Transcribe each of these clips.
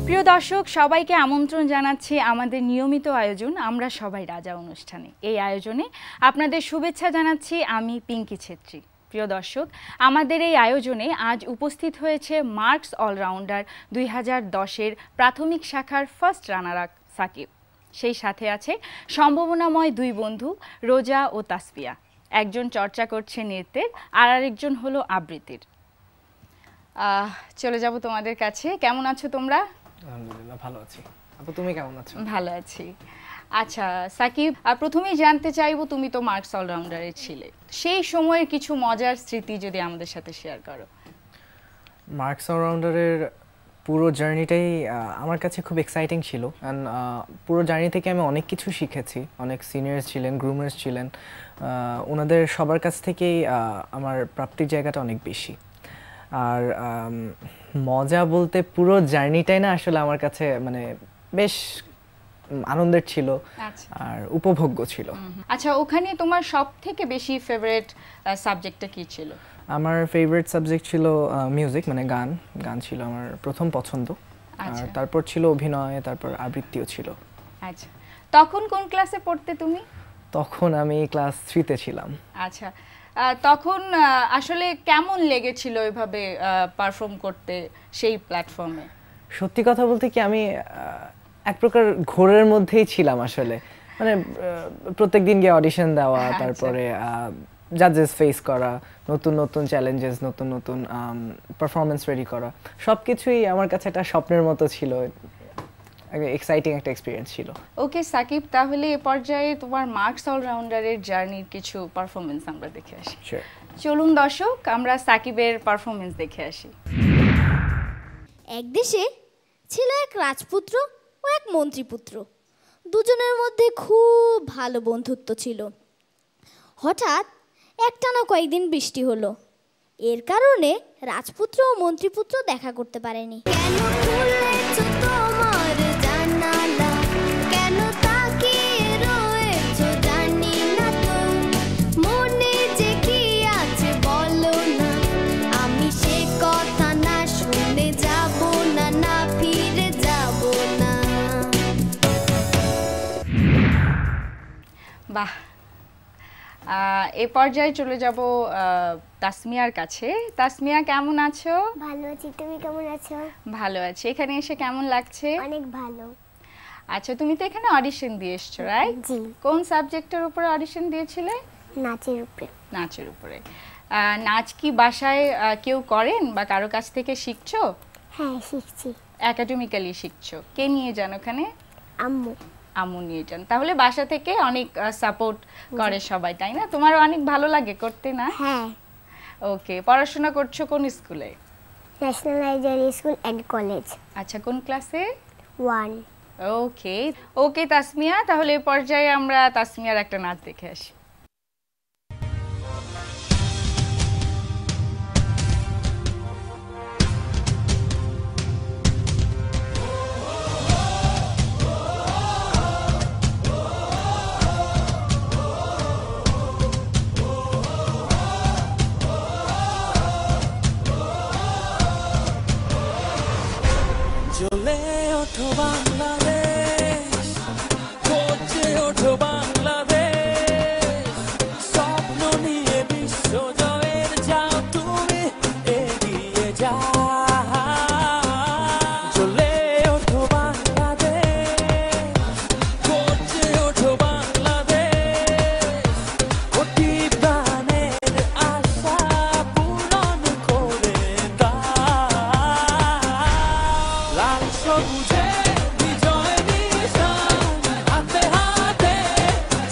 প্রিয় দর্শক সবাইকে আমন্ত্রণ জানাচ্ছি আমাদের নিয়মিত আয়োজন আমরা সবাই রাজা অনুষ্ঠানে। এই আয়োজনে আপনাদের শুভেচ্ছা জানাচ্ছি আমি পিঙ্কি ছেত্রী। প্রিয় দর্শক, আমাদের এই আয়োজনে আজ উপস্থিত হয়েছে মার্কস অলরাউন্ডার 2010-এর প্রাথমিক শাখার ফার্স্ট রানার আপ সাকিব। সেই সাথে আছে সম্ভাবনাময় দুই বন্ধু রোজা ও তাসফিয়া। একজন চর্চা করছে নৃত্যের আর আরেকজন হলো আবৃত্তির। চলে যাব তোমাদের কাছে। কেমন আছো তোমরা? আলহামদুলিল্লাহ ভালো আছি। আপু তুমি কেমন আছো? ভালো আছি। আচ্ছা সাকিব, প্রথমেই জানতে চাইবো, তুমি তো মার্কস অলরাউন্ডারে ছিলে, সেই সময়ের কিছু মজার স্মৃতি যদি আমাদের সাথে শেয়ার করো। মার্কস অলরাউন্ডারের পুরো জার্নিটাই আমার কাছে খুব এক্সাইটিং ছিল। অ্যান্ড পুরো জার্নি থেকে আমি অনেক কিছু শিখেছি। অনেক সিনিয়র্স ছিলেন, গ্রুমার্স ছিলেন, ওনাদের সবার কাছ থেকেই আমার প্রাপ্তির জায়গাটা অনেক বেশি। আর মজা বলতে পুরো জার্নিটাই না আসলে আমার কাছে মানে বেশ আনন্দের ছিল আর উপভোগ্য ছিল। আচ্ছা, ওখানে তোমার সব থেকে বেশি ফেভারিট সাবজেক্টটা কি ছিল? আমার ফেভারিট সাবজেক্ট ছিল মিউজিক, মানে গান। গান ছিল আমার প্রথম পছন্দ। আর তারপর ছিল অভিনয়, তারপর আবৃত্তিও ছিল। আচ্ছা, তখন কোন ক্লাসে পড়তে তুমি? তখন আমি ক্লাস 3-তে ছিলাম। আচ্ছা, তখন আসলে কেমন লেগেছিল ওইভাবে পারফর্ম করতে সেই প্ল্যাটফর্মে? সত্যি কথা বলতে কি, আমি এক প্রকার ঘোরের মধ্যেই ছিলাম আসলে। মানে প্রত্যেকদিন গিয়ে অডিশন দেওয়া, তারপরে জাজেস ফেস করা, নতুন নতুন চ্যালেঞ্জেস, নতুন নতুন পারফরমেন্স রেডি করা, সব কিছুই আমার কাছে একটা স্বপ্নের মতো ছিল। এক্সাইটিং একটা এক্সপেরিয়েন্স ছিল। ওকে সাকিব, তাহলে এই পর্যায়ে তোমার মার্কস অলরাউন্ডারের জার্নির কিছু পারফরমেন্স আমরা দেখে আসি। চলুন দর্শক, আমরা সাকিবের পারফরমেন্স দেখে আসি। এক দেশে ছিল এক রাজপুত্র ও এক মন্ত্রীপুত্র। দুজনের মধ্যে খুব ভালো বন্ধুত্ব ছিল। হঠাৎ একটানা কয়েকদিন বৃষ্টি হলো। এর কারণে রাজপুত্র ও মন্ত্রীপুত্র দেখা করতে পারেনি। বাহ, এই পর্যায়ে চলে যাব তাসমিয়ার কাছে। তাসমিয়া কেমন আছো? ভালো আছি, তুমি কেমন আছো? ভালো আছি। এখানে এসে কেমন লাগছে? অনেক ভালো। আচ্ছা, তুমি তো এখানে অডিশন দিয়ে এসছো, রাইট? জি। কোন সাবজেক্টের উপরে অডিশন দিয়েছিলে? নাচের উপরে। নাচের উপরে। নাচ কি বাসায় কেউ করেন বা কারো কাছ থেকে শিখছো? হ্যাঁ, শিখছি। একাডেমিক্যালি শিখছো? কে নিয়ে যান ওখানে? আম্মু। আম্মু নিয়ে যান। তাহলে বাসা থেকে অনেক সাপোর্ট করে সবাই, তাই না? তোমারও অনেক ভালো লাগে করতে, না? হ্যাঁ। ওকে, পড়াশোনা করছো কোন স্কুলে? National Ideal School and College. আচ্ছা, কোন ক্লাসে? 1। ওকে ওকে তাসমিয়া, তাহলে এই পর্যায়ে আমরা তাসমিয়ার একটা নাচ দেখে আসি। জ্বলে ওঠো বাংলাদেশ, গর্জে ওঠো বাংলাদেশ, স্বপ্ন নিয়ে বিশ্ব জয়ের যাও তুমি এগিয়ে যাও। জ্বলে ওঠো বাংলাদেশ, গর্জে ওঠো বাংলাদেশ, কোটি প্রাণের আশা পূরণ করে দাও। লাল সবুজে বিজয় নিশান হাতে হাতে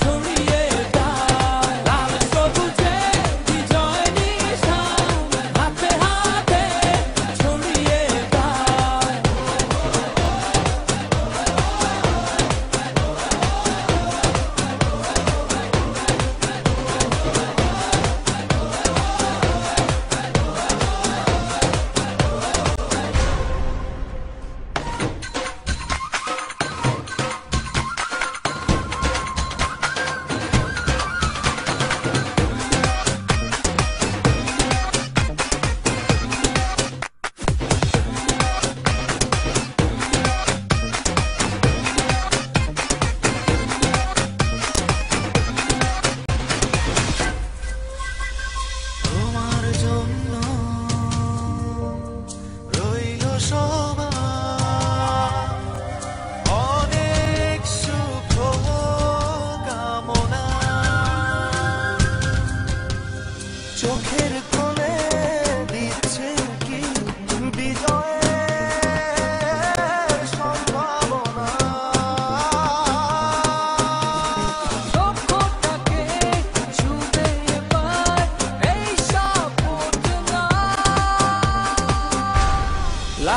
ছড়িয়ে দাও। লাল সবুজে বিজয় নিশান হাতে হাতে ছড়িয়ে দাও।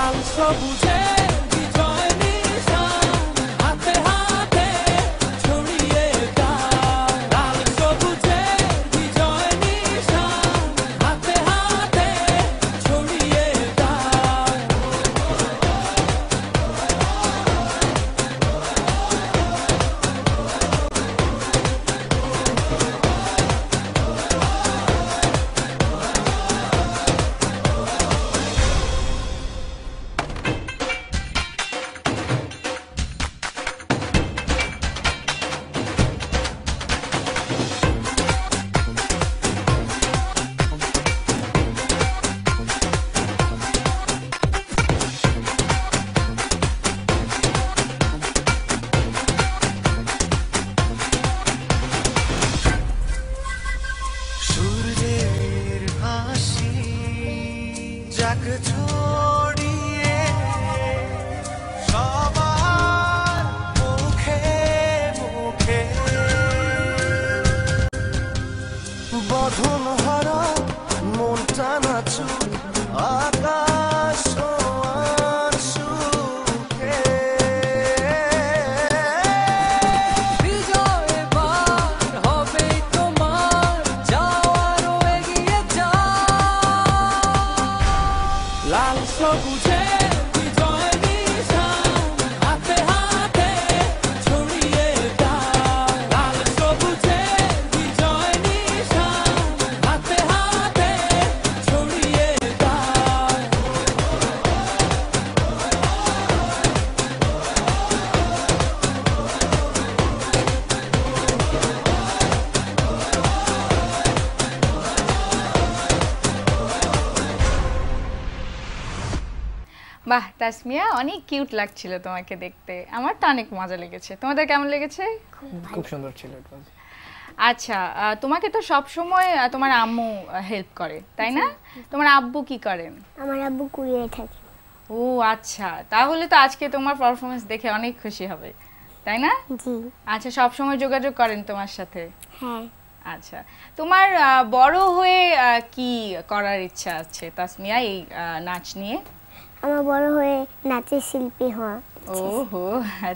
লাল সবুজে বিজয় নিশান হাতে হাতে ছড়িয়ে দাও লাল সবুজে বিজয় নিশান হাতে হাতে ছড়িয়ে দাও সূর্যের হাসি যাক ছড়িয়ে সবার মুখে মুখে বধন হারা মনটা নাচুক আকাশ সমান সুখে বিজয় এবার হবে তোমার যাও আরো এগিয়ে যাও লাল সবুজে বিজয় নিশান হাতে হাতে ছড়িয়ে দাও লাল সবুজে বিজয় নিশান হাতে হাতে ছড়িয়ে দাও বাহ তাসমিয়া, অনেক কিউট লাগছিল তোমাকে দেখতে, আমার তো অনেক মজা লেগেছে। তোমাদের কেমন লেগেছে? খুব সুন্দর ছিল it was। আচ্ছা, তোমাকে তো সব সময় তোমার আম্মু হেল্প করে, তাই না? তোমার আব্বু কি করেন? আমার আব্বু কুড়িয়ে থাকে। ও আচ্ছা, তাহলে তো আজকে তোমার পারফরমেন্স দেখে অনেক খুশি হবে, তাই না? জি। আচ্ছা, সব সময় যোগাযোগ করেন তোমার সাথে? হ্যাঁ। আচ্ছা, তোমার বড় হয়ে কি করার ইচ্ছা আছে তাসমিয়া এই নাচ নিয়ে? আমার বড় হয়ে নাচের শিল্পী হওয়া। ওহো,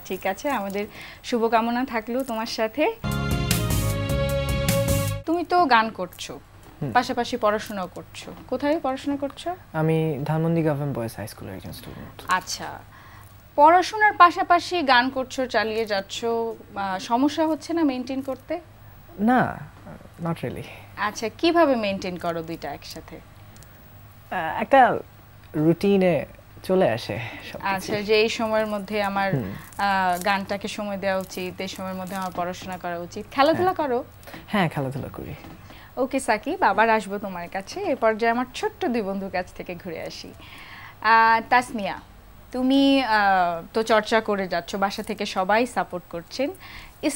ঠিক আছে, আমাদের শুভকামনা থাকলো তোমার সাথে। তুমি তো গান করছো, পাশাপাশি পড়াশোনাও করছো। কোথায় পড়াশোনা করছো? আমি ধানমন্ডি গভর্নমেন্ট বয়েজ হাই স্কুলের একজন স্টুডেন্ট। আচ্ছা, পড়াশোনার পাশাপাশি গান করছো, চালিয়ে যাচ্ছো, সমস্যা হচ্ছে না মেনটেন করতে? না, নট রিয়েলি। আচ্ছা, কিভাবে মেনটেন করো দুইটা একসাথে? একটা রুটিনে চলে আসে সবকিছু। আচ্ছা, যে এই সময়ের মধ্যে আমার গানটাকে সময় দেওয়া উচিত, এই সময়ের মধ্যে আমার পড়াশোনা করা উচিত। খেলাধুলা করো? হ্যাঁ, খেলাধুলা করি। ওকে সাকিব, আবার আসবো তোমার কাছে। এ পর্যায়ে আমার ছোট্ট দুই বন্ধুর কাছ থেকে ঘুরে আসি। তাসমিয়া, তুমি তো চর্চা করে যাচ্ছ, বাসা থেকে সবাই সাপোর্ট করছেন।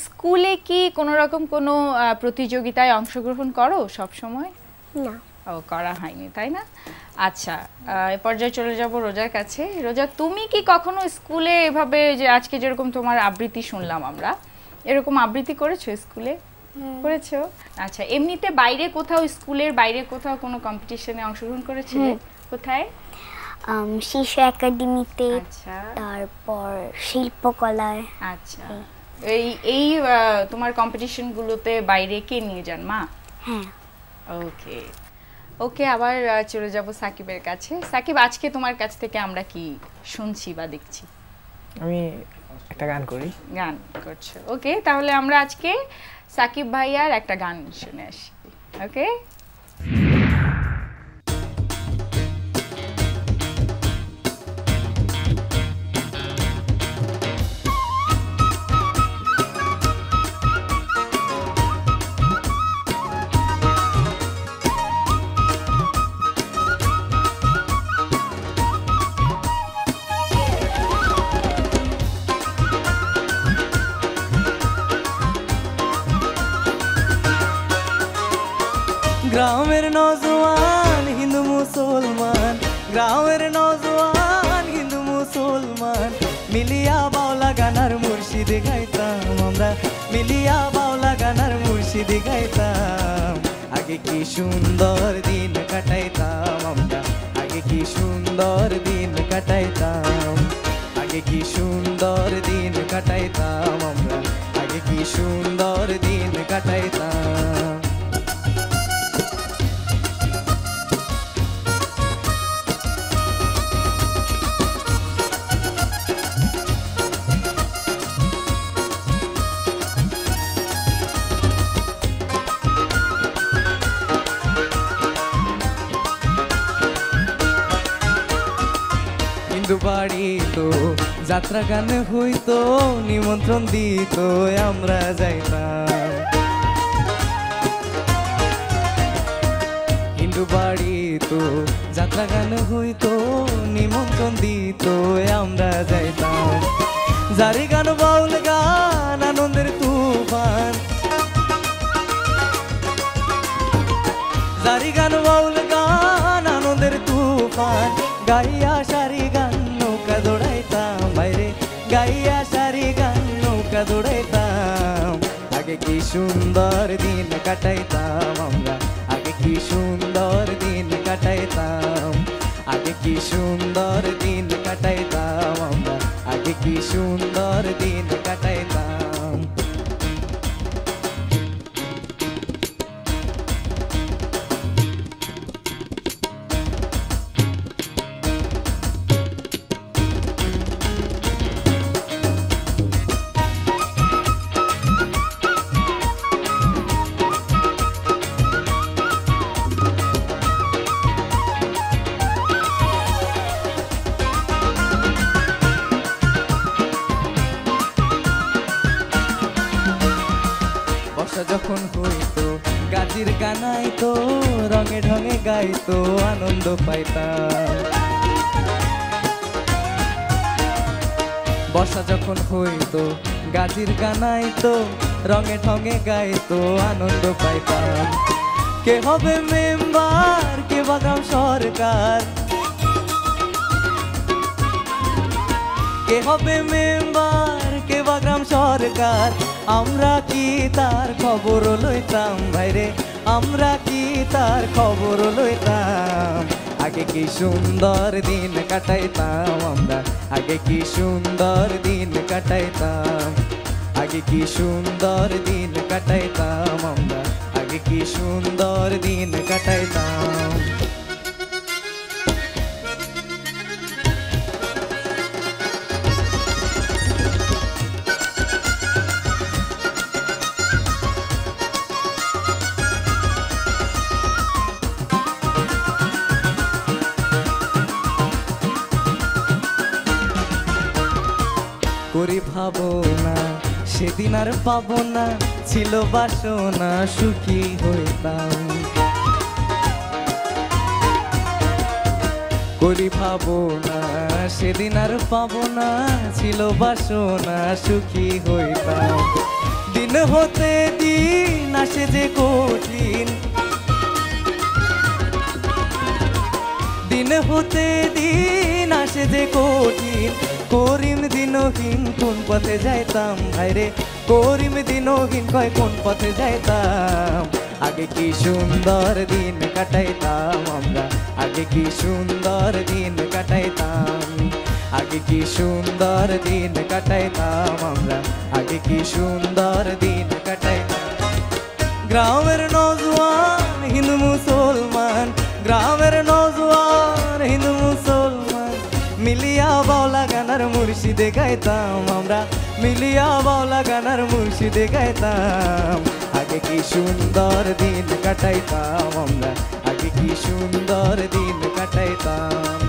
স্কুলে কি কোনো রকম কোনো প্রতিযোগিতায় অংশগ্রহণ করো সব সময়? না। ও, করা হয়নি, তাই না? আচ্ছা, এ পর্যায়ে চলে যাব রোজার কাছে। রোজা, তুমি কি কখনো স্কুলে এভাবে, যে আজকে যেরকম তোমার আবৃত্তি শুনলাম আমরা, এরকম আবৃত্তি করেছো স্কুলে? করেছো? আচ্ছা, এমনিতে বাইরে কোথাও, স্কুলের বাইরে কোথাও কোনো কম্পিটিশনে অংশগ্রহণ করেছিলে? কোথায়? শিশু একাডেমিতে, আচ্ছা তারপর শিল্পকলায়। আচ্ছা, এই তোমার কম্পিটিশনগুলোতে বাইরে কে নিয়ে যান, মা? হ্যাঁ। ওকে ওকে, আবার চলে যাব সাকিবের কাছে। সাকিব, আজকে তোমার কাছ থেকে আমরা কি শুনছি বা দেখছি? আমি একটা গান করি। গান করছো? ওকে, তাহলে আমরা আজকে সাকিব ভাইয়ার একটা গান শুনে আসি। ওকে, গ্রামের নজওয়ান হিন্দু মুসলমান, গ্রামের নজওয়ান হিন্দু মুসলমান, মিলিয়া বাউলা গানার মুর্শিদ গাইতাম আমরা, মিলিয়া বাউলা গানার মুর্শিদ গাইতাম। আগে কি সুন্দর দিন কাটাইতাম আমরা, আগে কি সুন্দর দিন কাটাইতাম, আগে কি সুন্দর দিন কাটাইতাম আমরা, আগে কি সুন্দর দিন কাটাইতাম। হিন্দু বাড়ি তো যাত্রা গান হইতো, নিমন্ত্রণ দিত আমরা যাইতাম। হিন্দু বাড়ি তো যাত্রা গান হইতো, নিমন্ত্রণ দিত আমরা যাইতাম। জারি গান বাউল গান আনন্দের তুফান, জারি গান বাউল গান আনন্দের তুফান, গাইয়া সারি গান নৌকা দৌড়াইতাম বাইরে, গাইয়া সারি গান নৌকা দৌড়াইতাম। আগে কি সুন্দর দিন কাটাইতাম আমরা, আগে কি সুন্দর দিন কাটাইতাম, আগে কি সুন্দর দিন কাটাইতাম আমরা, আগে কি সুন্দর দিন কাটাইতাম। যখন হইতো গাজির গানাইতো, রঙে ঢঙে গাইতো আনন্দ পাইতাম। বর্ষা যখন হইতো গাজির গানাইতো, রঙে ঢঙে গাইতো আনন্দ পাইতাম। কে হবে মেম্বার, কে বা গ্রাম সরকার, কে হবে মেম্বার, কে বা গ্রাম সরকার, আমরা কি তার খবর লইতাম ভাইরে, আমরা কি তার খবর লইতাম। আগে কি সুন্দর দিন কাটাইতাম আমরা, আগে কি সুন্দর দিন কাটাইতাম, আগে কি সুন্দর দিন কাটাইতাম আমরা, আগে কি সুন্দর দিন কাটাইতাম। করি ভাবনা সেদিন আর পাবো না, ছিল বাসনা সুখী হইতাম। করি ভাবনা সেদিন আর পাবো না, ছিল বাসনা সুখী হইতাম। দিন হতে দিন আসে যে কঠিন, দিন হতে দিন আসে যে কঠিন, করিম দিনহীন কোন পথে যাইতাম ভাইরে, করিম দিনহীন কয় কোন পথে যাইতাম। আগে কি সুন্দর দিন কাটাইতাম আমরা, আগে কি সুন্দর দিন কাটাইতাম, আগে কি সুন্দর দিন কাটাইতাম আমরা, আগে কি সুন্দর দিন কাটাইতাম। গ্রামের নওজোয়ান হিন্দু মুসলমান, গ্রামের নওজোয়ান হিন্দু মুসলমান, মিলিয়া বাউলা গানার মুর্শিদে গাইতাম আমরা, মিলিয়া বাউলা গানার মুর্শিদে গাইতাম। আগে কি সুন্দর দিন কাটাইতাম আমরা, আগে কি সুন্দর দিন কাটাইতাম,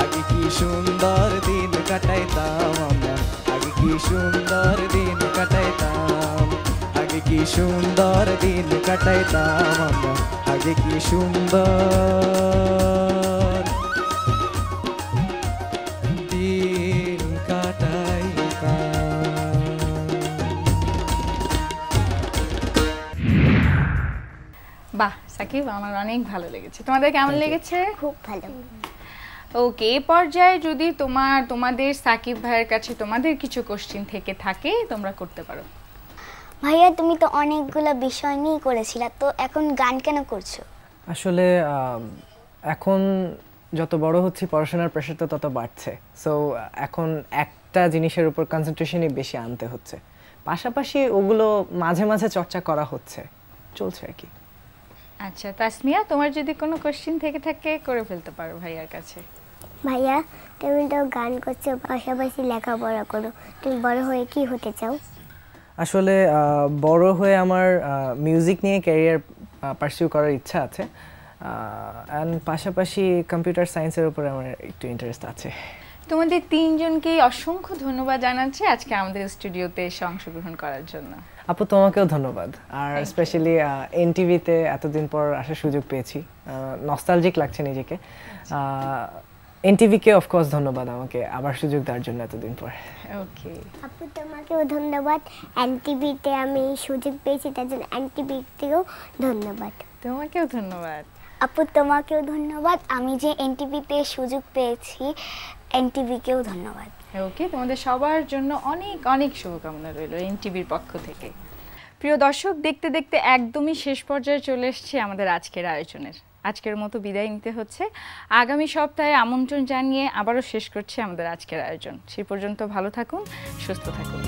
আগে কি সুন্দর দিন কাটাইতাম আমরা, আগে কি সুন্দর দিন কাটাইতাম, আগে কি সুন্দর দিন কাটাইতাম আমরা, আগে কি সুন্দর দিন কাটাইতাম। বাহ সাকিব, আমার অনেক ভালো লেগেছে। তোমাদের কেমন লেগেছে? খুব ভালো। ওকে, এই পর্যায়ে যদি তোমাদের সাকিব ভাইয়ের কাছে তোমাদের কিছু কোশ্চেন থেকে থাকে তোমরা করতে পারো। ভাইয়া তুমি তো অনেকগুলো বিষয় নিয়ে করেছিলা, তো এখন গান কেন করছো? আসলে এখন যত বড় হচ্ছি পড়াশোনার প্রেশারটা তত বাড়ছে, সো এখন একটা জিনিসের উপর কনসেন্ট্রেশনই বেশি আনতে হচ্ছে। পাশাপাশি ওগুলো মাঝে মাঝে চর্চা করা হচ্ছে, চলছে আর কি। আচ্ছা তাসমিয়া, তোমার যদি কোনো কোশ্চেন থেকে থাকে করে ফেলতে পারো ভাইয়ার কাছে। ভাইয়া তুমি তো গান করছো, পাশাপাশি লেখাপড়া করো, তুমি বড় হয়ে কি হতে চাও? আসলে বড় হয়ে আমার মিউজিক নিয়ে ক্যারিয়ার পারসিউ করার ইচ্ছা আছে, অ্যান্ড পাশাপাশি কম্পিউটার সায়েন্সের উপরে আমার একটু ইন্টারেস্ট আছে। তোমাদের তিনজনকে অসংখ্য ধন্যবাদ জানাচ্ছি আজকে আমাদের স্টুডিওতে এসে অংশগ্রহণ করার জন্য। আপু তোমাকেও ধন্যবাদ, আর স্পেশালি এনটিভিতে এতদিন পর আসার সুযোগ পেয়েছি, নস্টালজিক লাগছে নিজেকে। এনটিভিকে অফকোর্স ধন্যবাদ আমাকে আবার সুযোগ দেওয়ার জন্য এতদিন পর। ওকে আপু তোমাকেও ধন্যবাদ, এনটিভিতে আমি সুযোগ পেয়েছি তার জন্য এনটিভিতেও ধন্যবাদ। তোমাকেও ধন্যবাদ। আপু তোমাকেও ধন্যবাদ, আমি যে এনটিভিতে সুযোগ পেয়েছি এনটিভিকেও ধন্যবাদ। ওকে, তোমাদের সবার জন্য অনেক অনেক শুভকামনা রইল এনটিভির পক্ষ থেকে। প্রিয় দর্শক, দেখতে দেখতে একদমই শেষ পর্যায়ে চলে এসেছে আমাদের আজকের আয়োজনের। আজকের মতো বিদায় নিতে হচ্ছে। আগামী সপ্তাহে আমন্ত্রণ জানিয়ে আবারও শেষ করছি আমাদের আজকের আয়োজন। সে পর্যন্ত ভালো থাকুন, সুস্থ থাকুন।